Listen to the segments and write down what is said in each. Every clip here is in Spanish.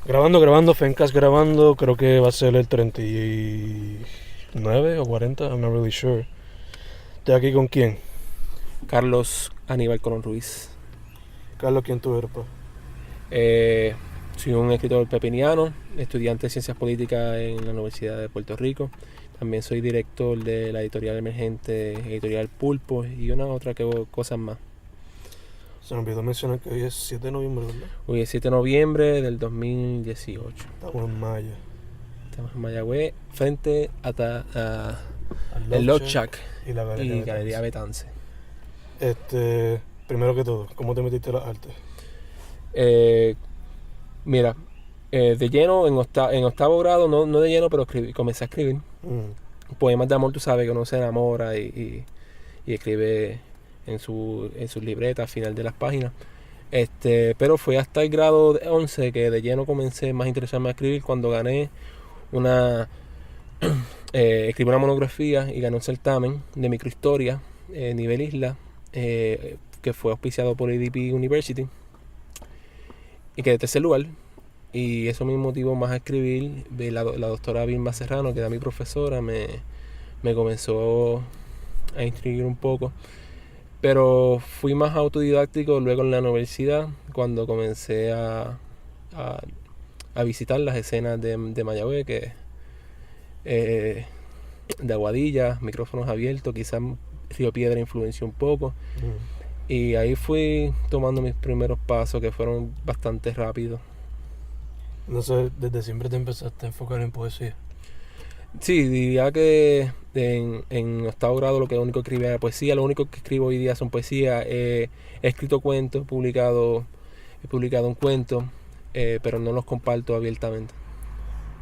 Grabando, Fencast grabando, creo que va a ser el 39 o 40, I'm not really sure. ¿Estoy aquí con quién? Carlos Aníbal Colón Ruiz. Carlos, ¿quién tú eres, pa? Soy un escritor pepiniano, estudiante de Ciencias Políticas en la Universidad de Puerto Rico. También soy director de la editorial emergente Editorial Pulpo y una otra cosas más. Se me olvidó mencionar que hoy es 7 de noviembre, ¿verdad? Hoy es 7 de noviembre del 2018. Estamos en Maya. Estamos en Mayagüez, frente a Al el Love Love Shack Shack y la y Galería Galería Betance. Betance. Primero que todo, ¿cómo te metiste a las artes? Mira, de lleno, en octavo grado, no de lleno, pero comencé a escribir. Poemas de amor, tú sabes que uno se enamora y escribe en sus libretas al final de las páginas. Pero fue hasta el grado 11 que de lleno comencé más a interesarme a escribir cuando gané escribí una monografía y gané un certamen de microhistoria nivel isla que fue auspiciado por ADP University y quedé tercer lugar. Y eso me motivó más a escribir. La doctora Vilma Serrano, que era mi profesora, me comenzó a instruir un poco. Pero fui más autodidáctico luego en la universidad, cuando comencé a visitar las escenas de Mayagüez, de Aguadilla, micrófonos abiertos, quizás Río Piedra influenció un poco. Y ahí fui tomando mis primeros pasos, que fueron bastante rápidos. No sé, desde siempre te empezaste a enfocar en poesía. Sí, diría que en octavo grado lo único que escribía era poesía. Lo único que escribo hoy día son poesía. He escrito cuentos, he publicado un cuento, pero no los comparto abiertamente.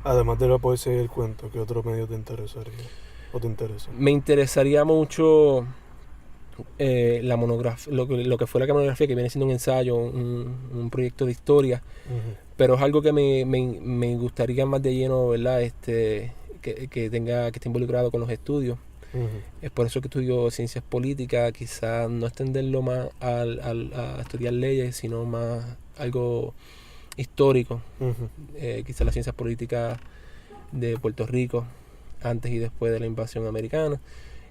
Además de la poesía y el cuento, ¿qué otro medio te interesaría? ¿O te interesa? Me interesaría mucho lo que fue la monografía, que viene siendo un ensayo, un proyecto de historia, pero es algo que me gustaría más de lleno, ¿verdad? Que esté involucrado con los estudios. Es por eso que estudio ciencias políticas, quizás no extenderlo más a estudiar leyes, sino más algo histórico. Quizás las ciencias políticas de Puerto Rico, antes y después de la invasión americana.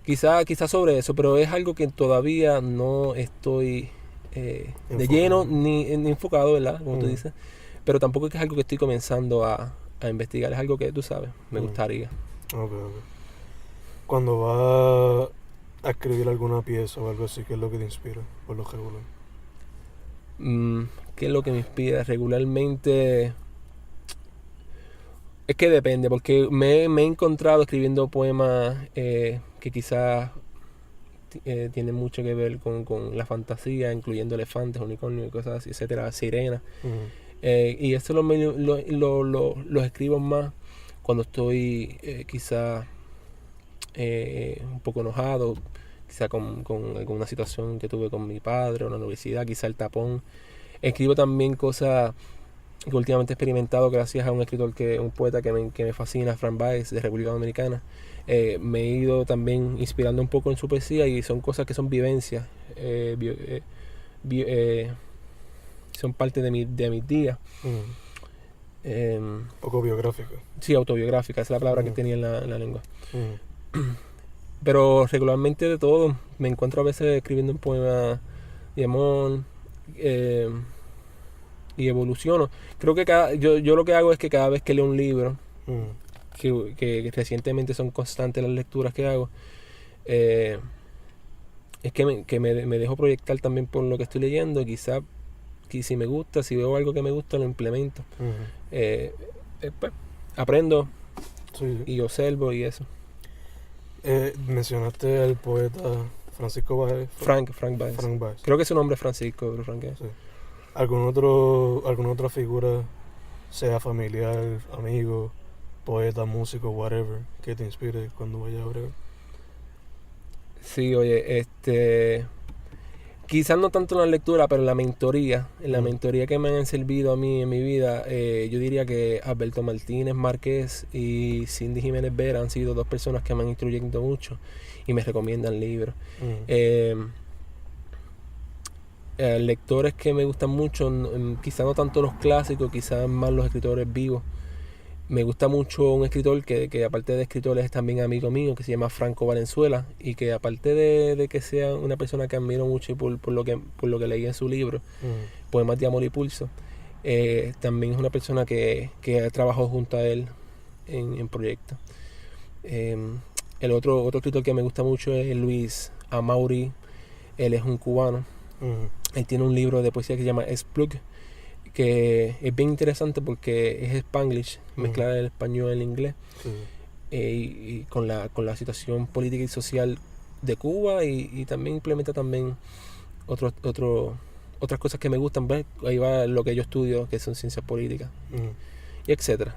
Quizás sobre eso, pero es algo que todavía no estoy de lleno ni enfocado, ¿verdad? Como tú dices. Pero tampoco es que es algo que estoy comenzando a investigar, es algo que tú sabes, me gustaría. Ok. Cuando vas a escribir alguna pieza o algo así, ¿qué es lo que te inspira por lo regular? ¿Qué es lo que me inspira? Regularmente es que depende, porque me he encontrado escribiendo poemas que quizás tienen mucho que ver con la fantasía, incluyendo elefantes, unicornios y cosas así, etcétera, sirenas. Y eso lo escribo más cuando estoy quizás un poco enojado, quizá con alguna situación que tuve con mi padre o en la universidad, quizá el tapón. Escribo también cosas que últimamente he experimentado gracias a un escritor, un poeta que me fascina, Frank Baez, de República Dominicana. Me he ido también inspirando un poco en su poesía y son cosas que son vivencias, son parte de mis días. Poco biográfica. Sí, autobiográfica, esa es la palabra que tenía en la lengua. Pero regularmente de todo. Me encuentro a veces escribiendo un poema de amor y evoluciono. Creo que yo lo que hago es que cada vez que leo un libro, que recientemente son constantes las lecturas que hago, es que me dejo proyectar también por lo que estoy leyendo. Quizá si me gusta, si veo algo que me gusta, lo implemento. Pues, aprendo y observo y eso. Mencionaste al poeta Francisco Báez. Frank Baez. Creo que su nombre es Francisco, pero Frank es. Sí. ¿Alguna otra figura, sea familiar, amigo, poeta, músico, whatever, que te inspire cuando vayas a bregar? Sí, oye, quizás no tanto en la lectura, pero en la mentoría. En la mentoría que me han servido a mí en mi vida, yo diría que Alberto Martínez Márquez y Cindy Jiménez Vera han sido dos personas que me han instruyendo mucho y me recomiendan libros. lectores que me gustan mucho, quizá no tanto los clásicos, quizás más los escritores vivos. Me gusta mucho un escritor que aparte de escritor es también amigo mío, que se llama Franco Valenzuela, y que aparte de que sea una persona que admiro mucho y por lo que leí en su libro, Poemas de Amor y Pulso, también es una persona que trabajó junto a él en proyectos. El otro escritor que me gusta mucho es Luis Amauri. Él es un cubano. Él tiene un libro de poesía que se llama Splug, que es bien interesante porque es Spanglish, mezclar el español y el inglés, y con la situación política y social de Cuba, y también implementa también otras cosas que me gustan. ¿Ves? Ahí va lo que yo estudio, que son ciencias políticas, y etcétera.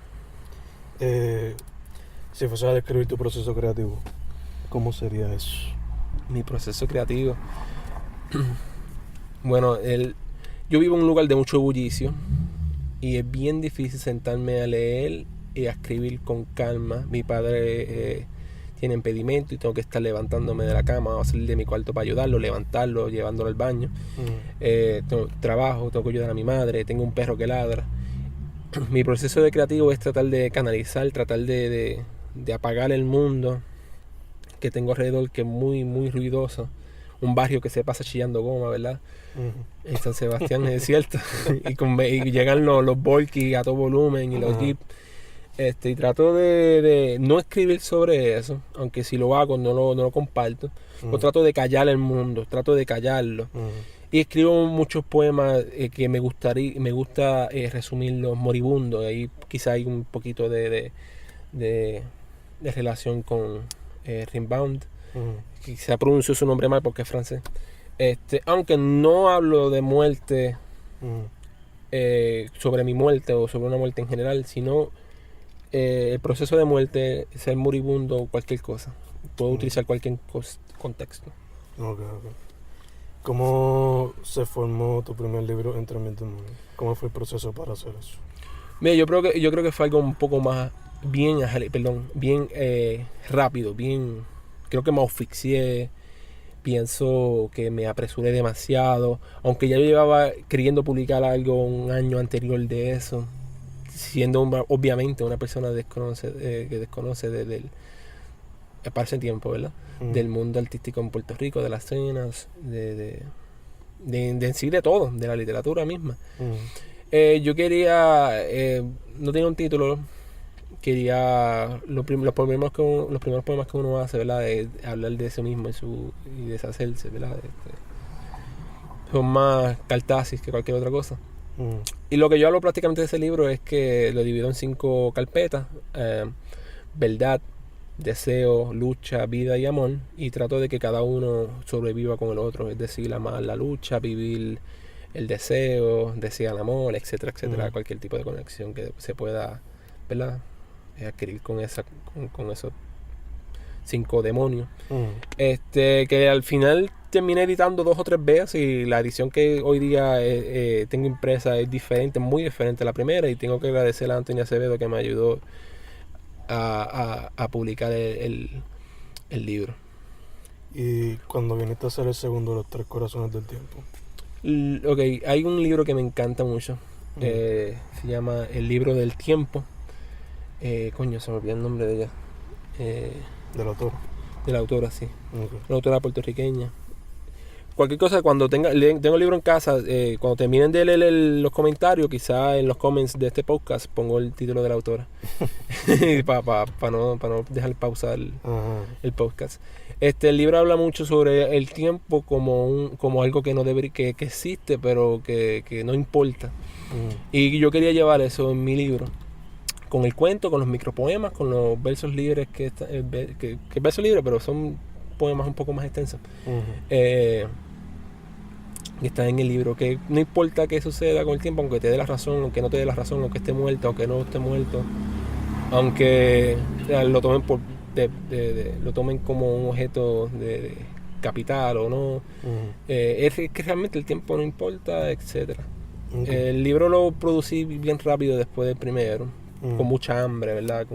Si fuese a describir tu proceso creativo, ¿cómo sería eso? Mi proceso creativo. Bueno, yo vivo en un lugar de mucho bullicio y es bien difícil sentarme a leer y a escribir con calma. Mi padre tiene impedimento y tengo que estar levantándome de la cama o salir de mi cuarto para ayudarlo, levantarlo, llevándolo al baño. Trabajo, tengo que ayudar a mi madre, tengo un perro que ladra. Mi proceso de creativo es tratar de canalizar, tratar de apagar el mundo que tengo alrededor, que es muy, muy ruidoso. Un barrio que se pasa chillando goma, ¿verdad? En San Sebastián es cierto. y llegan los volkis a todo volumen y los jeeps. Y trato de no escribir sobre eso, aunque si lo hago no lo comparto. Yo trato de callar el mundo, trato de callarlo. Y escribo muchos poemas que me gusta resumirlos moribundos. Ahí quizá hay un poquito de relación con Rimbaud. Quizá pronunció su nombre mal porque es francés. Aunque no hablo de muerte, sobre mi muerte o sobre una muerte en general, sino el proceso de muerte, ser moribundo o cualquier cosa. Puedo utilizar cualquier contexto. Okay. ¿Cómo se formó tu primer libro, Entre Mil Demonios? ¿Cómo fue el proceso para hacer eso? Mira, yo creo que fue algo un poco más bien rápido, creo que me asfixié, pienso que me apresuré demasiado, aunque ya yo llevaba queriendo publicar algo un año anterior de eso, siendo obviamente una persona que desconoce para ese tiempo, ¿verdad? Del mundo artístico en Puerto Rico, de las escenas, en sí de todo, de la literatura misma. Yo quería, no tenía un título, quería los primeros poemas que uno hace, ¿verdad? De hablar de eso mismo y deshacerse, ¿verdad? Son más cartasis que cualquier otra cosa. Y lo que yo hablo prácticamente de ese libro es que lo divido en 5 carpetas: verdad, deseo, lucha, vida y amor, y trato de que cada uno sobreviva con el otro, es decir, amar la lucha, vivir el deseo, desear el amor, etcétera, etcétera, cualquier tipo de conexión que se pueda, ¿verdad?, adquirir con esos 5 demonios. Que al final terminé editando 2 o 3 veces, y la edición que hoy día tengo impresa es diferente, muy diferente a la primera, y tengo que agradecer a Antonio Acevedo que me ayudó a publicar el libro. ¿Y cuando viniste a hacer el segundo, Los Tres Corazones del Tiempo? Hay un libro que me encanta mucho, se llama El Libro del Tiempo. Se me olvidó el nombre de ella. ¿Del autor? De la autora, sí. Okay. Una autora puertorriqueña. Cualquier cosa, cuando tengo el libro en casa, cuando terminen de leer los comentarios, quizá en los comments de este podcast pongo el título de la autora. para no dejar pausar el podcast. El libro habla mucho sobre el tiempo como algo que no debe, que existe, pero que no importa. Y yo quería llevar eso en mi libro, con el cuento, con los micropoemas, con los versos libres, que versos libres, pero son poemas un poco más extensos. Que está en el libro, que no importa qué suceda con el tiempo, aunque te dé la razón, aunque no te dé la razón, aunque esté muerto, aunque no esté muerto, aunque lo tomen lo tomen como un objeto de capital o no, es que realmente el tiempo no importa, etcétera. El libro lo producí bien rápido después del primero, con mucha hambre, ¿verdad?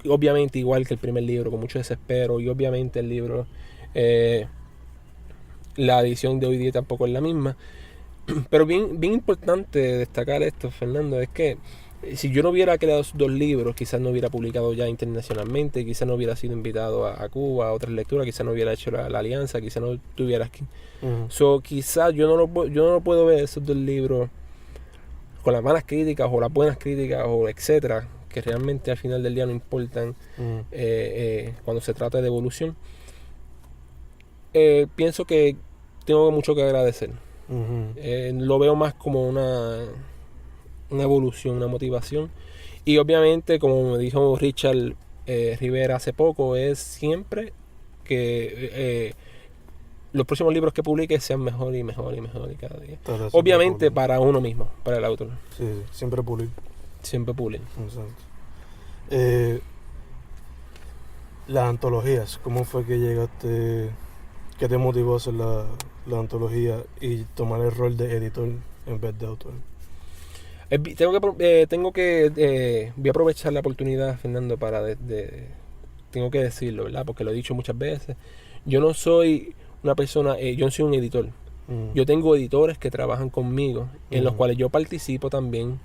Obviamente igual que el primer libro, con mucho desespero, y obviamente el libro La edición de hoy día tampoco es la misma. Pero bien importante destacar esto, Fernando, es que si yo no hubiera creado esos 2 libros, quizás no hubiera publicado ya internacionalmente, quizás no hubiera sido invitado a Cuba, a otras lecturas, quizás no hubiera hecho la alianza, quizás no estuviera aquí. Quizás yo no lo puedo ver esos 2 libros con las malas críticas o las buenas críticas o etcétera, que realmente al final del día no importan cuando se trata de evolución. Pienso que tengo mucho que agradecer. Lo veo más como una evolución, una motivación. Y obviamente, como me dijo Richard Rivera hace poco, es siempre que los próximos libros que publique sean mejor y mejor y mejor y cada día. Obviamente para uno mismo, para el autor. Sí, siempre pulir. Siempre pulir. Exacto. Las antologías, ¿cómo fue que llegaste? ¿Qué te motivó a hacer la antología y tomar el rol de editor en vez de autor? Voy a aprovechar la oportunidad, Fernando, para tengo que decirlo, ¿verdad? Porque lo he dicho muchas veces. Yo no soy una persona, yo no soy un editor. Yo tengo editores que trabajan conmigo, en los cuales yo participo también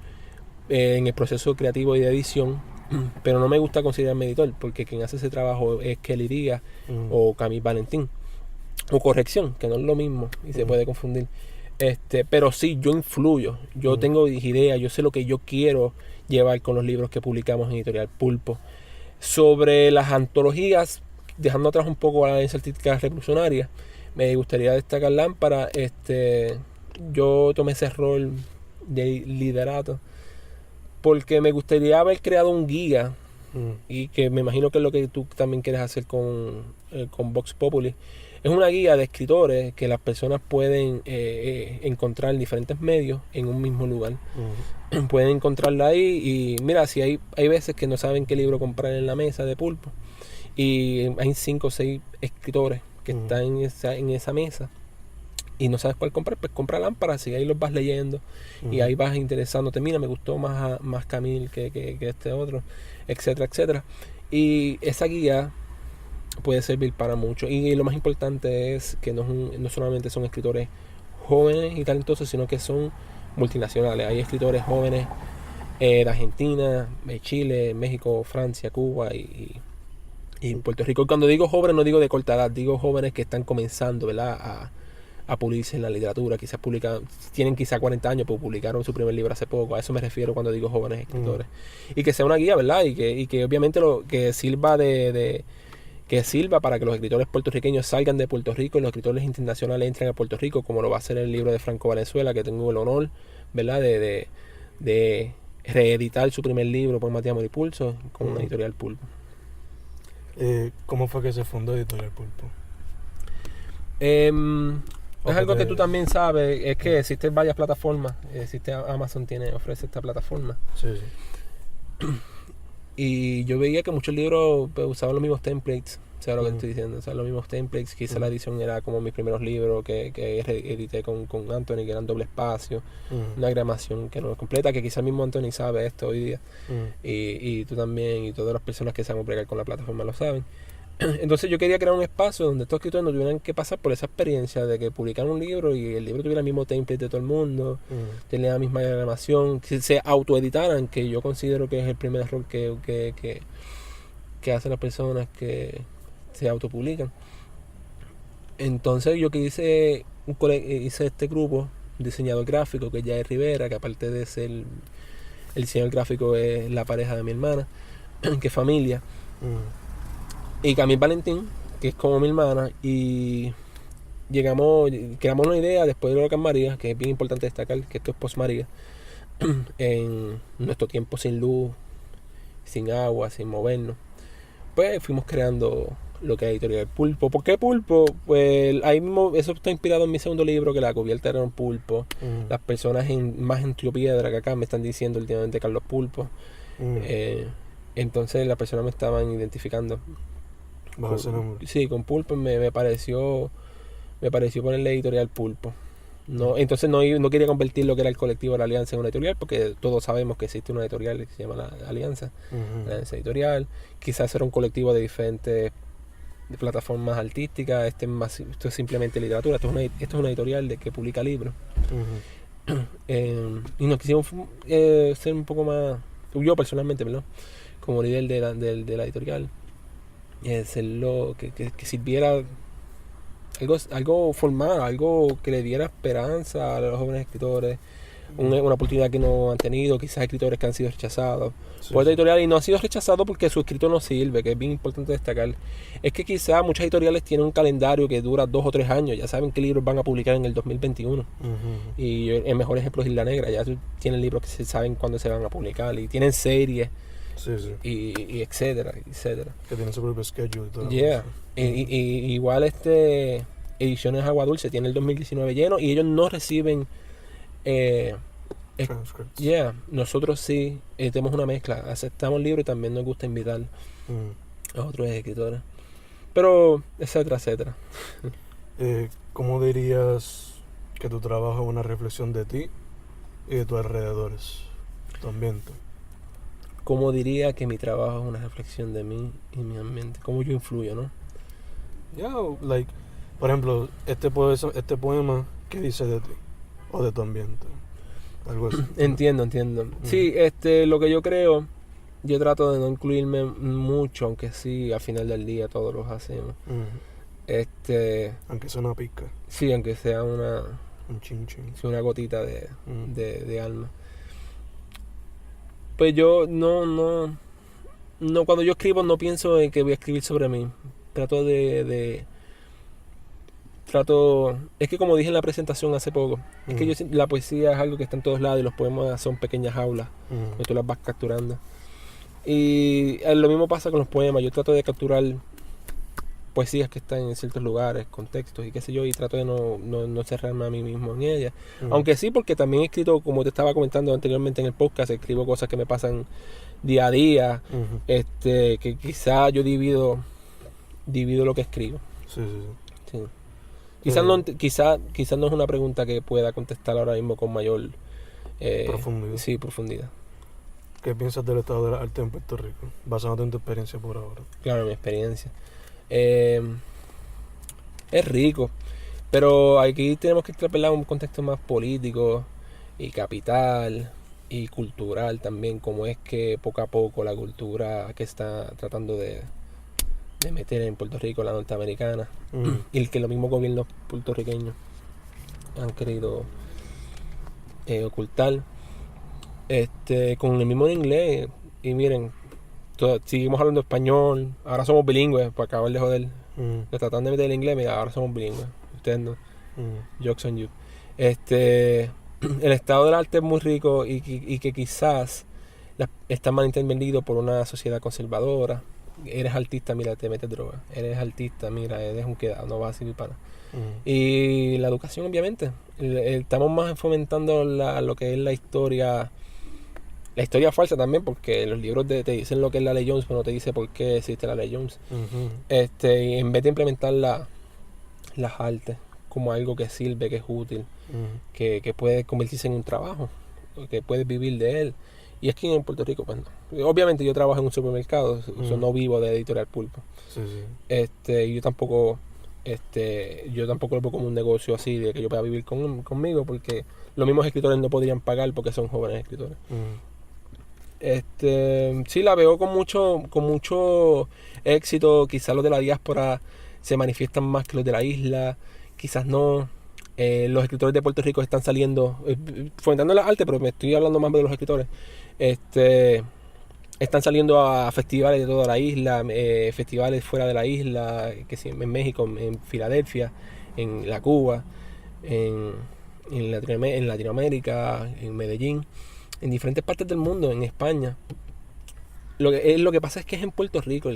en el proceso creativo y de edición, pero no me gusta considerarme editor, porque quien hace ese trabajo es Kelly Díaz o Camille Valentín, o corrección, que no es lo mismo y se puede confundir. Pero sí, yo influyo, yo tengo ideas, yo sé lo que yo quiero llevar con los libros que publicamos en Editorial Pulpo. Sobre las antologías, dejando atrás un poco a la artística revolucionaria, me gustaría destacar Lámpara. Yo tomé ese rol de liderato porque me gustaría haber creado un guía, y que me imagino que es lo que tú también quieres hacer con Vox Populi. Es una guía de escritores que las personas pueden encontrar en diferentes medios en un mismo lugar. Pueden encontrarla ahí y mira, si hay veces que no saben qué libro comprar en la mesa de Pulpo y hay 5 o 6 escritores que están en esa mesa y no sabes cuál comprar, pues compra Lámparas y ahí los vas leyendo y ahí vas interesándote. Mira, me gustó más Camille que este otro, etcétera, etcétera. Y esa guía puede servir para mucho. Y lo más importante es que no solamente son escritores jóvenes y talentosos, sino que son multinacionales. Hay escritores jóvenes de Argentina, de Chile, México, Francia, Cuba y Puerto Rico. Y cuando digo jóvenes no digo de corta edad, digo jóvenes que están comenzando, ¿verdad?, a pulirse en la literatura. Quizás tienen quizás 40 años, pero publicaron su primer libro hace poco. A eso me refiero cuando digo jóvenes escritores. Y que sea una guía, ¿verdad? Y que obviamente que sirva que sirva para que los escritores puertorriqueños salgan de Puerto Rico y los escritores internacionales entren a Puerto Rico, como lo va a hacer el libro de Franco Valenzuela, que tengo el honor, ¿verdad?, de reeditar su primer libro, Poemas de Amor y Pulso, con una editorial Pulpo. ¿Cómo fue que se fundó Editorial Pulpo? Es algo que tú también sabes, es que existen varias plataformas. Amazon ofrece esta plataforma. Sí. Y yo veía que muchos libros usaban los mismos templates. ¿Sabes lo que estoy diciendo? O sea, los mismos templates. Quizá la edición era como mis primeros libros que edité con Anthony, que eran doble espacio. Una gramación que no es completa, que quizá mismo Anthony sabe esto hoy día. Y tú también, y todas las personas que saben bregar con la plataforma lo saben. Entonces yo quería crear un espacio donde estos escritores no tuvieran que pasar por esa experiencia de que publicaran un libro y el libro tuviera el mismo template de todo el mundo, tenía la misma diagramación, que se autoeditaran, que yo considero que es el primer error que hacen las personas que se autopublican. Entonces yo hice este grupo, un diseñador gráfico, que ya es Rivera, que aparte de ser el diseñador gráfico es la pareja de mi hermana, que es familia. Y Camille Valentín, que es como mi hermana, y creamos una idea después de Huracán María, que es bien importante destacar que esto es post María, en nuestro tiempo sin luz, sin agua, sin movernos. Pues fuimos creando lo que es Editorial Pulpo. ¿Por qué Pulpo? Pues ahí mismo, eso está inspirado en mi segundo libro, que la cubierta era un pulpo. Las personas más en Trío Piedra que acá me están diciendo últimamente Carlos Pulpo. Entonces las personas me estaban identificando. Sí, con Pulpo me pareció ponerle Editorial Pulpo. Entonces no quería convertir lo que era el colectivo de la Alianza en una editorial, porque todos sabemos que existe una editorial que se llama la Alianza, la Alianza Editorial. Quizás era un colectivo de diferentes de plataformas artísticas, esto es simplemente literatura, esto es una editorial que publica libros. Y nos quisimos ser un poco más, yo personalmente, ¿verdad? Como líder de la editorial, hacerlo que sirviera algo formal, algo que le diera esperanza a los jóvenes escritores, una oportunidad que no han tenido, quizás escritores que han sido rechazados por esta editorial, y no han sido rechazados porque su escrito no sirve, que es bien importante destacar. Es que quizás muchas editoriales tienen un calendario que dura 2 o 3 años, ya saben qué libros van a publicar en el 2021. Y el mejor ejemplo es Isla Negra, ya tienen libros que se saben cuándo se van a publicar, y tienen series, y etcétera. Que tienen su propio schedule y todo. Igual Ediciones Agua Dulce tiene el 2019 lleno, y ellos no reciben transcripts. Nosotros sí tenemos una mezcla, aceptamos libros y también nos gusta invitar a otros escritores, pero etcétera. ¿Cómo dirías que tu trabajo es una reflexión de ti y de tus alrededores, tu ambiente? ¿Cómo diría que mi trabajo es una reflexión de mí y mi ambiente? ¿Cómo yo influyo, no? Por ejemplo, este poema, ¿qué dice de ti o de tu ambiente? Algo así. Entiendo. Sí, lo que yo creo, yo trato de no incluirme mucho, aunque sí, al final del día todos los hacemos. Aunque sea una pizca. Sí, aunque sea un chin. una gotita de alma. Pues yo no, cuando yo escribo no pienso en que voy a escribir sobre mí. Es que como dije en la presentación hace poco, es que la poesía es algo que está en todos lados y los poemas son pequeñas jaulas, que tú las vas capturando. Y lo mismo pasa con los poemas, yo trato de capturar poesías que están en ciertos lugares, contextos y qué sé yo, y trato de no cerrarme a mí mismo en ellas. Aunque sí, porque también he escrito, como te estaba comentando anteriormente en el podcast, escribo cosas que me pasan día a día, que quizá yo divido lo que escribo. Sí. Quizás no es una pregunta que pueda contestar ahora mismo con mayor profundidad. Sí, profundidad. ¿Qué piensas del estado de la arte en Puerto Rico, basándote en tu experiencia por ahora? Claro, mi experiencia. Es rico, pero aquí tenemos que extrapolar un contexto más político y capital y cultural también, como es que poco a poco la cultura que está tratando de meter en Puerto Rico, la norteamericana, y el que los mismos gobiernos puertorriqueños han querido ocultar, con el mismo en inglés. Y miren, seguimos hablando español, ahora somos bilingües, para acabar de joder. Nos tratan de meter el inglés, mira, ahora somos bilingües. Ustedes no. Jokes on you. El estado del arte es muy rico y que quizás está mal entendido por una sociedad conservadora. Eres artista, mira, te metes droga. Eres artista, mira, eres un quedado, no vas a servir para nada. Y la educación, obviamente. Estamos más fomentando lo que es la historia falsa también, porque los libros te dicen lo que es la ley Jones, pero no te dice por qué existe la ley Jones. Y en vez de implementar las artes como algo que sirve, que es útil, que puede convertirse en un trabajo, que puedes vivir de él. Y es que en Puerto Rico, pues no. Obviamente yo trabajo en un supermercado, no vivo de Editorial Pulpo. Y yo tampoco lo veo como un negocio así de que yo pueda vivir conmigo, porque los mismos escritores no podrían pagar porque son jóvenes escritores. Sí, la veo con mucho éxito. Quizás los de la diáspora se manifiestan más que los de la isla, quizás no. Los escritores de Puerto Rico están saliendo, fomentando las artes, pero me estoy hablando más de los escritores. Están saliendo a festivales de toda la isla, festivales fuera de la isla, que sí, en México, en Filadelfia, en la Cuba, en Latinoamérica, en Medellín, en diferentes partes del mundo, en España. Lo que pasa es que es en Puerto Rico.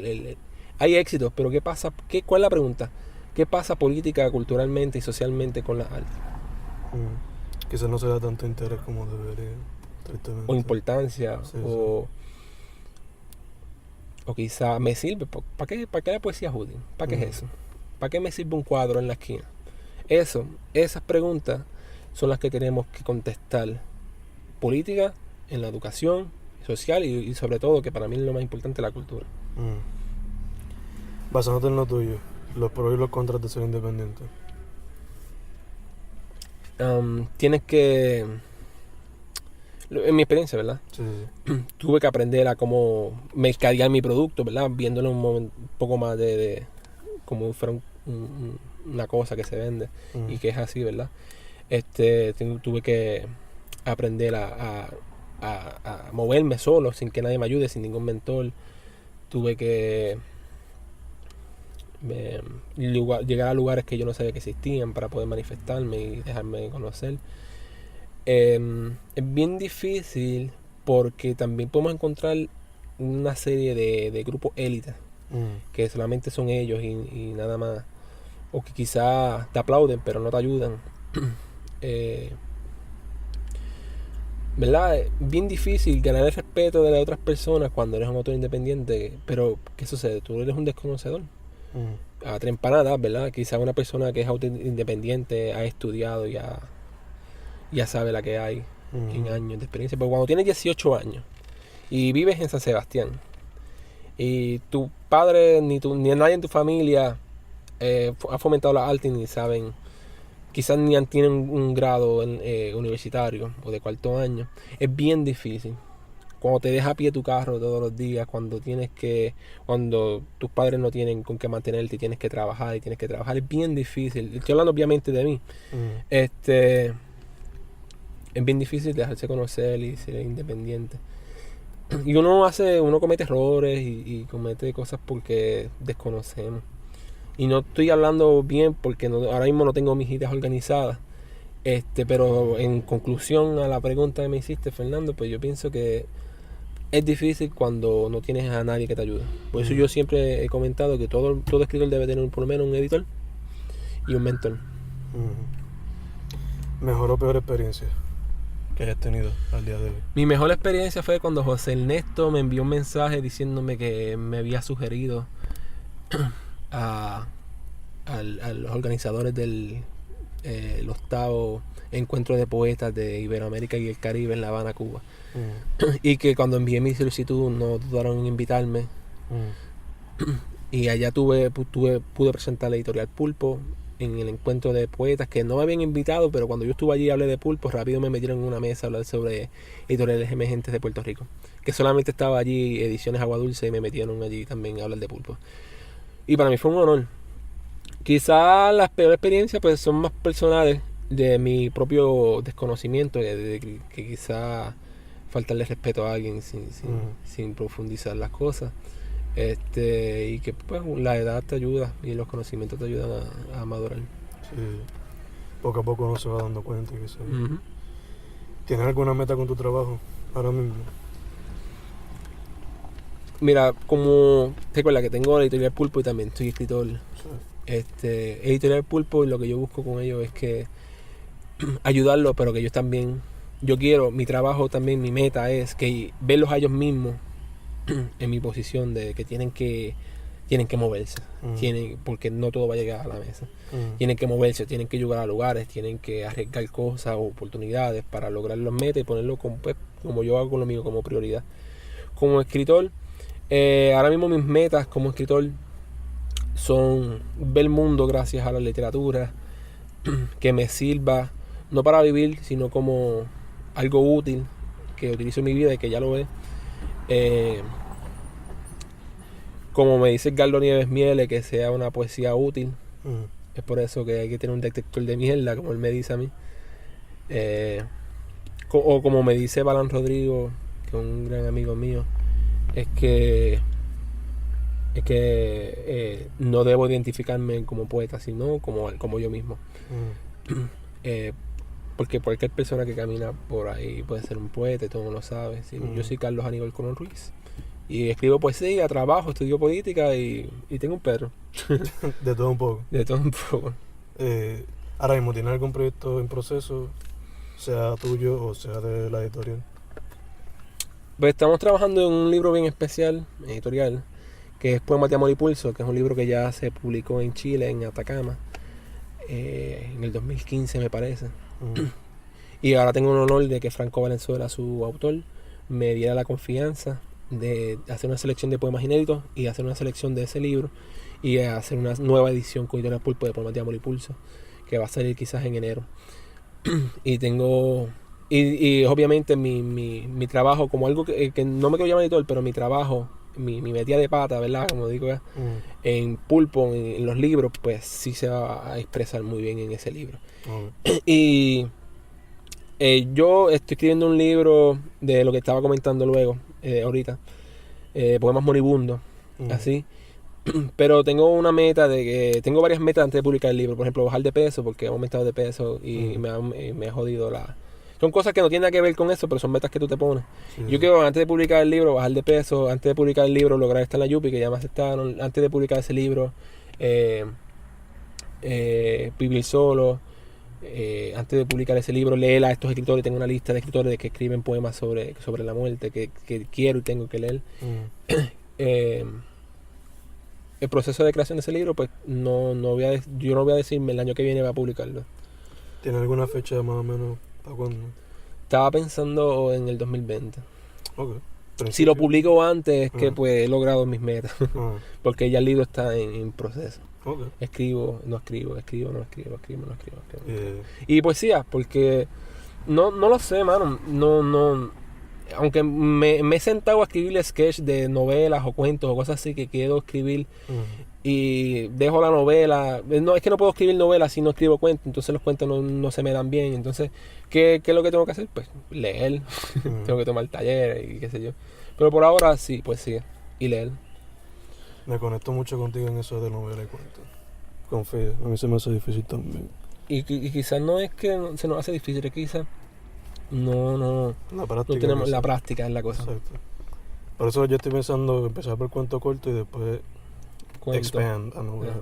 Hay éxitos, pero ¿qué pasa? ¿Cuál es la pregunta? ¿Qué pasa política, culturalmente y socialmente con las artes? Quizás no se da tanto interés como debería, tristemente. O importancia, o quizá me sirve. ¿Para qué la poesía es útil? ¿Para qué es eso? ¿Para qué me sirve un cuadro en la esquina? Esas preguntas son las que tenemos que contestar. Política, en la educación social y sobre todo, que para mí es lo más importante, la cultura. Basándote en lo tuyo, los pros y los contras de ser independiente. Tienes que, en mi experiencia, ¿verdad? Sí, sí. Tuve que aprender a cómo mercadear mi producto, ¿verdad? Viéndolo un poco más de como fuera una cosa que se vende y que es así, ¿verdad? Tuve que aprender a moverme solo, sin que nadie me ayude, sin ningún mentor. Tuve que llegar a lugares que yo no sabía que existían para poder manifestarme y dejarme conocer. Es bien difícil porque también podemos encontrar una serie de grupos élites que solamente son ellos y nada más, o que quizás te aplauden pero no te ayudan. ¿Verdad? Es bien difícil ganar el respeto de las otras personas cuando eres un autor independiente, pero ¿qué sucede? Tú eres un desconocedor. A tres empanadas, ¿verdad? Quizás una persona que es autor independiente ha estudiado y ya sabe la que hay en años de experiencia. Pero cuando tienes 18 años y vives en San Sebastián y tu padre ni nadie en tu familia ha fomentado las artes ni saben, quizás ni tienen un grado universitario o de cuarto año, es bien difícil. Cuando te deja a pie tu carro todos los días, cuando tus padres no tienen con qué mantenerte y tienes que trabajar, es bien difícil. Estoy hablando obviamente de mí. Es bien difícil dejarse conocer y ser independiente. Y uno comete errores y comete cosas porque desconocemos. Y no estoy hablando bien porque ahora mismo no tengo mis ideas organizadas. Pero en conclusión a la pregunta que me hiciste, Fernando, pues yo pienso que es difícil cuando no tienes a nadie que te ayude. Por eso yo siempre he comentado que todo escritor debe tener por lo menos un editor y un mentor. ¿Mejor o peor experiencia que hayas tenido al día de hoy? Mi mejor experiencia fue cuando José Ernesto me envió un mensaje diciéndome que me había sugerido a los organizadores del octavo encuentro de poetas de Iberoamérica y el Caribe en La Habana, Cuba. Y que cuando envié mi solicitud no dudaron en invitarme. Y allá pude presentar la editorial Pulpo en el encuentro de poetas que no me habían invitado, pero cuando yo estuve allí y hablé de Pulpo, rápido me metieron en una mesa a hablar sobre editoriales emergentes de Puerto Rico, que solamente estaba allí Ediciones Agua Dulce y me metieron allí también a hablar de Pulpo. Y para mí fue un honor. Quizás las peores experiencias pues son más personales, de mi propio desconocimiento, de que quizás faltarle respeto a alguien sin profundizar las cosas. Y que pues la edad te ayuda y los conocimientos te ayudan a madurar. Sí. Poco a poco uno se va dando cuenta. ¿Tienes alguna meta con tu trabajo ahora mismo? Mira, como te acuerdas que tengo la editorial Pulpo y también soy escritor. Sí. Editorial Pulpo, lo que yo busco con ellos es que ayudarlos, pero que ellos también, mi trabajo también, mi meta es que verlos a ellos mismos en mi posición de que tienen que moverse, porque no todo va a llegar a la mesa. Tienen que moverse, tienen que llegar a lugares, tienen que arriesgar cosas o oportunidades para lograr los metas y ponerlo como yo hago con lo mío, como prioridad. Como escritor, ahora mismo mis metas como escritor son ver el mundo gracias a la literatura, que me sirva no para vivir, sino como algo útil que utilizo en mi vida y que ya lo ve. Como me dice Carlos Nieves Miele, que sea una poesía útil. Es por eso que hay que tener un detector de mierda, como él me dice a mí. O como me dice Balán Rodrigo, que es un gran amigo mío, es que no debo identificarme como poeta, sino como yo mismo. Porque cualquier persona que camina por ahí puede ser un poeta, todo el mundo lo sabe. ¿Sí? Yo soy Carlos Aníbal Colón Ruiz y escribo poesía, trabajo, estudio política y tengo un perro. De todo un poco. De todo un poco. Ahora mismo, ¿tienes algún proyecto en proceso, sea tuyo o sea de la editorial? Pues estamos trabajando en un libro bien especial, editorial, que es Poemas de Amor y Pulso, que es un libro que ya se publicó en Chile, en Atacama, en el 2015 me parece. Y ahora tengo el honor de que Franco Valenzuela, su autor, me diera la confianza de hacer una selección de poemas inéditos y hacer una selección de ese libro y hacer una nueva edición con Editorial Pulpo de Poemas de Amor y Pulso, que va a salir quizás en enero. Y tengo... Y obviamente mi trabajo, como algo que no me quiero llamar editor, pero mi trabajo, mi metida de pata, ¿verdad? Como digo, en Pulpo, en los libros, pues sí se va a expresar muy bien en ese libro. Y yo estoy escribiendo un libro de lo que estaba comentando luego, ahorita, poemas moribundos, así. Pero tengo una meta de que... Tengo varias metas antes de publicar el libro. Por ejemplo, bajar de peso, porque he aumentado de peso y me ha jodido la... Son cosas que no tienen nada que ver con eso, pero son metas que tú te pones. Sí. Yo quiero, antes de publicar el libro, bajar de peso. Antes de publicar el libro, lograr estar en la Yupi, que ya me aceptaron. Antes de publicar ese libro, vivir solo. Antes de publicar ese libro, leer a estos escritores. Tengo una lista de escritores que escriben poemas sobre la muerte que quiero y tengo que leer. El proceso de creación de ese libro, pues yo no voy a decirme el año que viene va a publicarlo. ¿Tiene alguna fecha más o menos para cuándo? Estaba pensando en el 2020. Okay. Si lo publico antes, es que pues he logrado mis metas. Porque ya el libro está en proceso. Okay. Escribo. Y poesía, porque no lo sé, mano. No. Aunque me he sentado a escribir sketch de novelas o cuentos o cosas así que quiero escribir y dejo la novela. No, es que no puedo escribir novelas si no escribo cuentos, entonces los cuentos no se me dan bien. Entonces, ¿qué es lo que tengo que hacer? Pues leer. Tengo que tomar talleres y qué sé yo. Pero por ahora sí, pues sí, y leer. Me conecto mucho contigo en eso de novela y cuentos. Confío, a mí se me hace difícil también. Y quizás no es que se nos hace difícil, es que quizás no tenemos la práctica, es la cosa. Exacto. Por eso yo estoy pensando empezar por cuento corto y después expand a novela.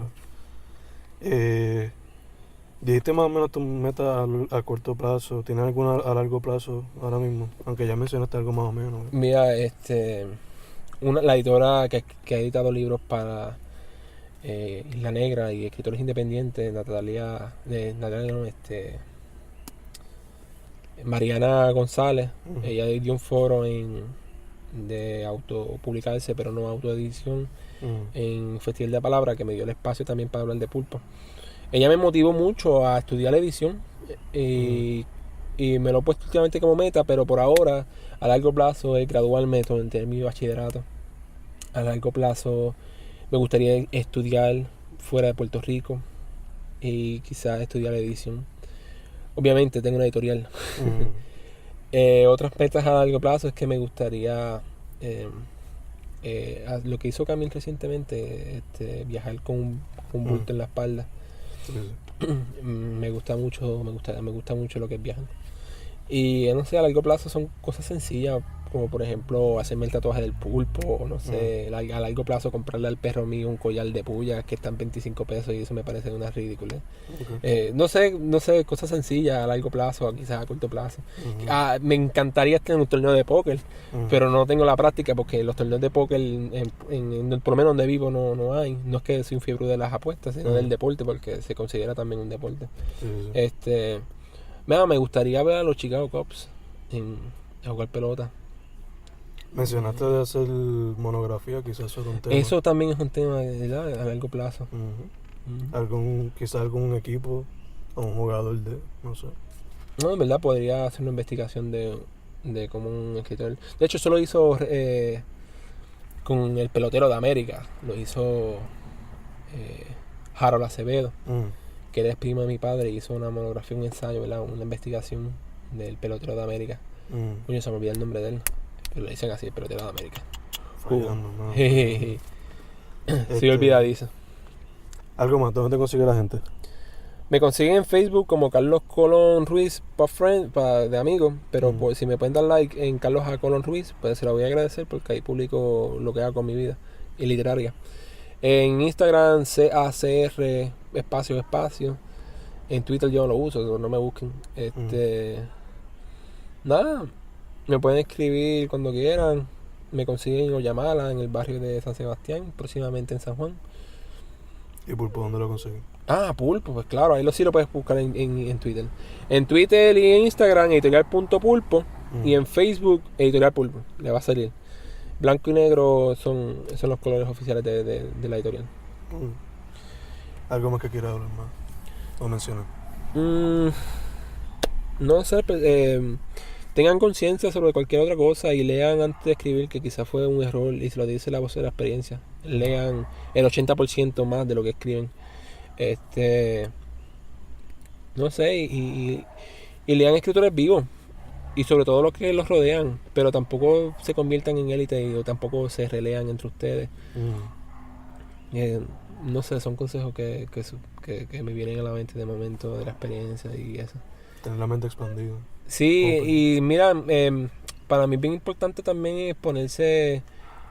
Dijiste más o menos tu meta a corto plazo. ¿Tienes alguna a largo plazo ahora mismo? Aunque ya mencionaste algo más o menos. Mira, la editora que ha editado libros para Isla Negra y escritores independientes, Mariana González, ella dio un foro de autopublicarse, pero no autoedición, en Festival de Palabra, que me dio el espacio también para hablar de Pulpo. Ella me motivó mucho a estudiar la edición y me lo he puesto últimamente como meta, pero por ahora, a largo plazo, es graduarme en mi bachillerato. A largo plazo me gustaría estudiar fuera de Puerto Rico y quizás estudiar edición. Obviamente tengo una editorial. Otras metas a largo plazo es que me gustaría lo que hizo Camil recientemente, viajar con un bulto en la espalda. Me gusta mucho lo que es viajar. Y no sé, a largo plazo son cosas sencillas, como por ejemplo hacerme el tatuaje del pulpo, o no sé, a largo plazo comprarle al perro mío un collar de puya que están 25 pesos y eso me parece una ridícula. No sé, cosas sencillas a largo plazo, quizás a corto plazo. Me encantaría estar en un torneo de póker, pero no tengo la práctica porque los torneos de póker por lo menos donde vivo no hay. No es que soy un fiebre de las apuestas, sino del deporte, porque se considera también un deporte. Me gustaría ver a los Chicago Cubs a jugar pelota. Mencionaste de hacer monografía, quizás eso es un tema. Eso también es un tema a largo plazo. Quizás algún equipo o un jugador no sé. No, en verdad podría hacer una investigación de cómo un escritor. De hecho, eso lo hizo con el pelotero de América. Lo hizo Harold Acevedo, que era primo de mi padre, y hizo una monografía, un ensayo, ¿verdad? Una investigación del pelotero de América. Coño, se me olvidó el nombre de él. Pero le dicen así, el pelotero de América. Sí, olvidadizo. Algo más, ¿dónde te consigue la gente? Me consiguen en Facebook como Carlos Colón Ruiz de amigos, pero si me pueden dar like en Carlos A. Colón Ruiz, pues se lo voy a agradecer porque ahí publico lo que hago con mi vida y literaria. En Instagram CACR espacio. En Twitter yo no lo uso, no me busquen. Nada, me pueden escribir cuando quieran. Me consiguen o llamarla en el barrio de San Sebastián, próximamente en San Juan. ¿Y Pulpo dónde lo consiguen? Pulpo, pues claro, ahí sí lo puedes buscar en Twitter. En Twitter y en Instagram, editorial.pulpo. Y en Facebook, editorial Pulpo, le va a salir. Blanco y negro son los colores oficiales de la editorial. ¿Algo más que quieras hablar más o mencionar? No sé, tengan conciencia sobre cualquier otra cosa y lean antes de escribir, que quizás fue un error y se lo dice la voz de la experiencia. Lean el 80% más de lo que escriben. No sé, y lean escritores vivos y sobre todo los que los rodean, pero tampoco se conviertan en élite o tampoco se relean entre ustedes. No sé, son consejos que me vienen a la mente de momento de la experiencia y eso. Tener la mente expandida. Sí, Open. y mira, para mí bien importante también es ponerse,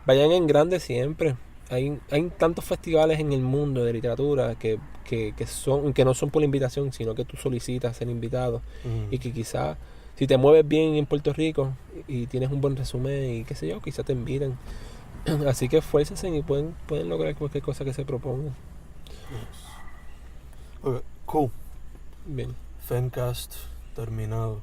vayan en grande siempre. Hay tantos festivales en el mundo de literatura que no son por invitación, sino que tú solicitas ser invitado. Y que quizás, si te mueves bien en Puerto Rico y tienes un buen resumen y qué sé yo, quizás te inviten. Así que esfuércense y pueden lograr cualquier cosa que se propongan. Okay, cool. Bien. Fencast terminado.